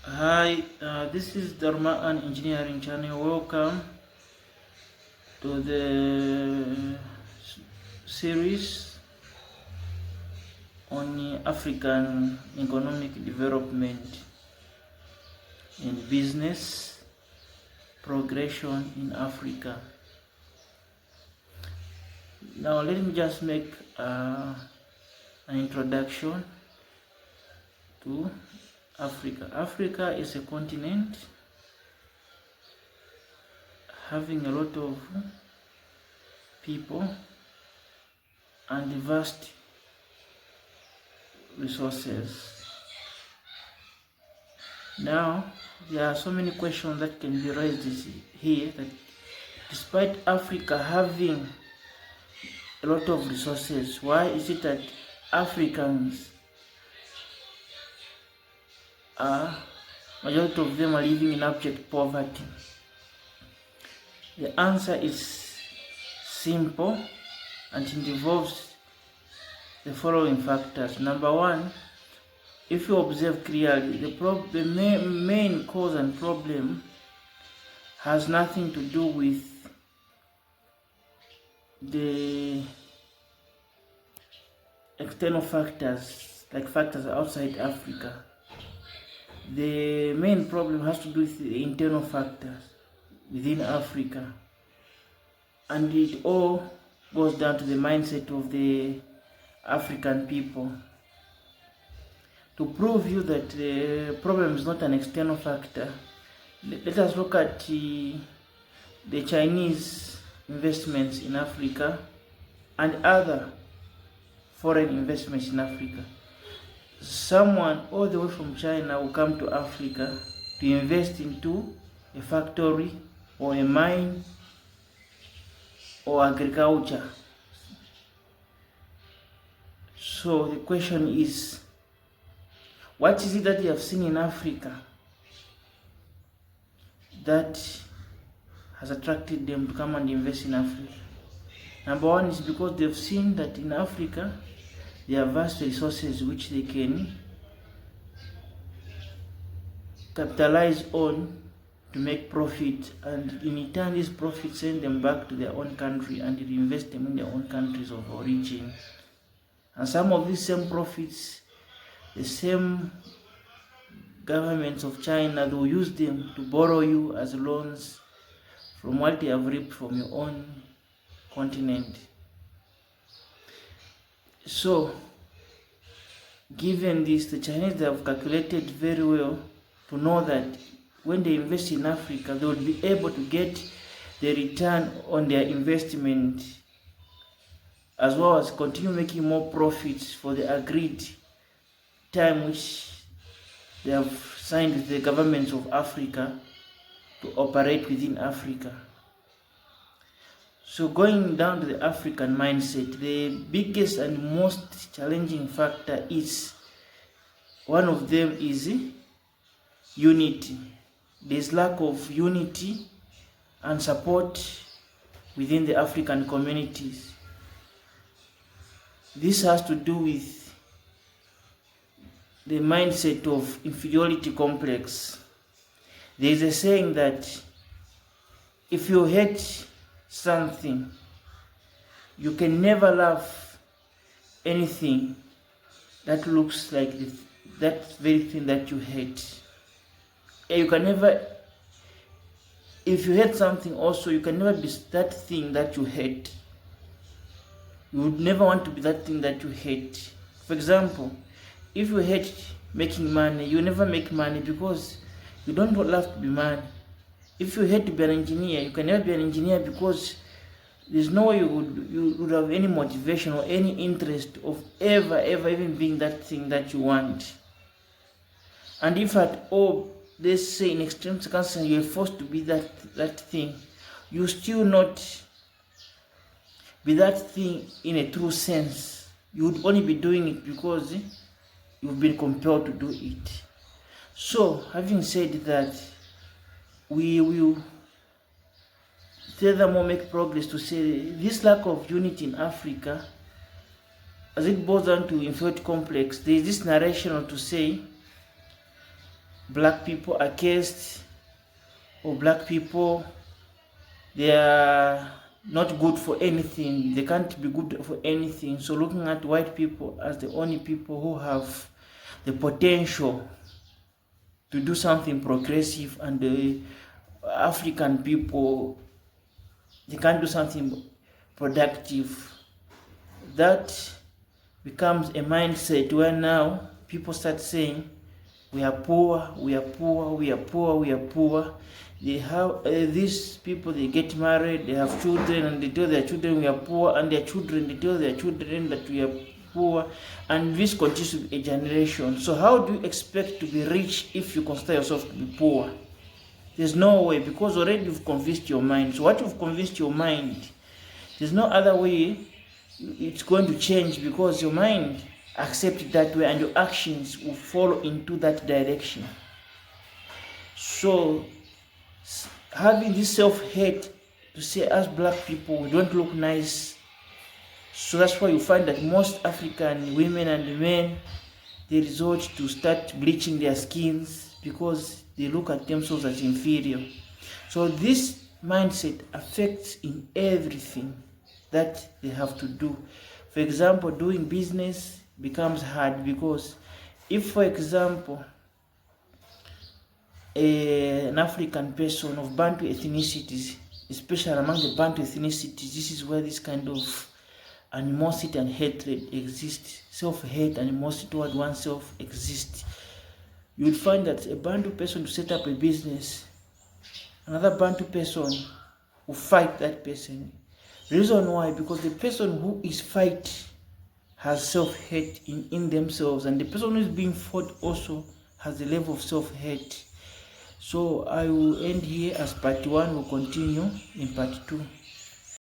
Hi, this is Dharma and Engineering Channel. Welcome to the series on African economic development and business progression in Africa. Now, let me just make an introduction to Africa. Africa is a continent having a lot of people and vast resources. Now, there are so many questions that can be raised here that despite Africa having a lot of resources, why is it that Africans majority of them are living in abject poverty? The answer is simple and it involves the following factors. Number one, if you observe clearly, the main cause and problem has nothing to do with the external factors, like factors outside Africa. The main problem has to do with the internal factors within Africa, and it all goes down to the mindset of the African people. To prove you that the problem is not an external factor, let us look at the Chinese investments in Africa and other foreign investments in Africa. Someone all the way from China will come to Africa to invest into a factory or a mine or agriculture. So the question is, what is it that you have seen in Africa that has attracted them to come and invest in Africa? Number one is because they've seen that in Africa there are vast resources which they can capitalize on to make profit, and in turn these profits send them back to their own country and reinvest them in their own countries of origin. And some of these same profits, the same governments of China, they will use them to borrow you as loans from what they have reaped from your own continent. So, given this, the Chinese have calculated very well to know that when they invest in Africa, they will be able to get the return on their investment, as well as continue making more profits for the agreed time which they have signed with the governments of Africa to operate within Africa. So going down to the African mindset, the biggest and most challenging factor is, one of them is unity. There's lack of unity and support within the African communities. This has to do with the mindset of inferiority complex. There is a saying that if you hate something, you can never love anything that looks like that very thing that you hate. You can never, if you hate something also, you can never be that thing that you hate. You would never want to be that thing that you hate. For example, if you hate making money, you never make money because you don't love to be money. If you hate to be an engineer, you can never be an engineer because there's no way you would have any motivation or any interest of ever even being that thing that you want. And if at all, let's say in extreme circumstances, you're forced to be that thing, you still not be that thing in a true sense. You would only be doing it because you've been compelled to do it. So, having said that, we will furthermore make progress to say this lack of unity in Africa, as it boils down to inferiority complex, there is this narration to say black people are cursed, or black people, they are not good for anything, they can't be good for anything. So looking at white people as the only people who have the potential to do something progressive, and the African people, they can't do something productive, that becomes a mindset where now people start saying, we are poor, we are poor, we are poor, we are poor. They have these people, they get married, they have children, and they tell their children we are poor, and their children, they tell their children that we are poor, and this continues to be a generation. So how do you expect to be rich if you consider yourself to be poor? There's no way, because already you've convinced your mind. So what you've convinced your mind, there's no other way it's going to change, because your mind accepts it that way, and your actions will follow into that direction. So having this self-hate to say, as black people, we don't look nice. So that's why you find that most African women and men, they resort to start bleaching their skins, because they look at themselves as inferior. So this mindset affects in everything that they have to do. For example, doing business becomes hard, because if, for example, an African person of Bantu ethnicities, especially among the Bantu ethnicities, this is where this kind of animosity and hatred exists. Self-hate, animosity toward oneself exists. You would find that a Bantu person to set up a business, another Bantu person will fight that person. The reason why? Because the person who is fighting has self-hate in themselves, and the person who is being fought also has a level of self-hate. So I will end here as part 1, will continue in part 2.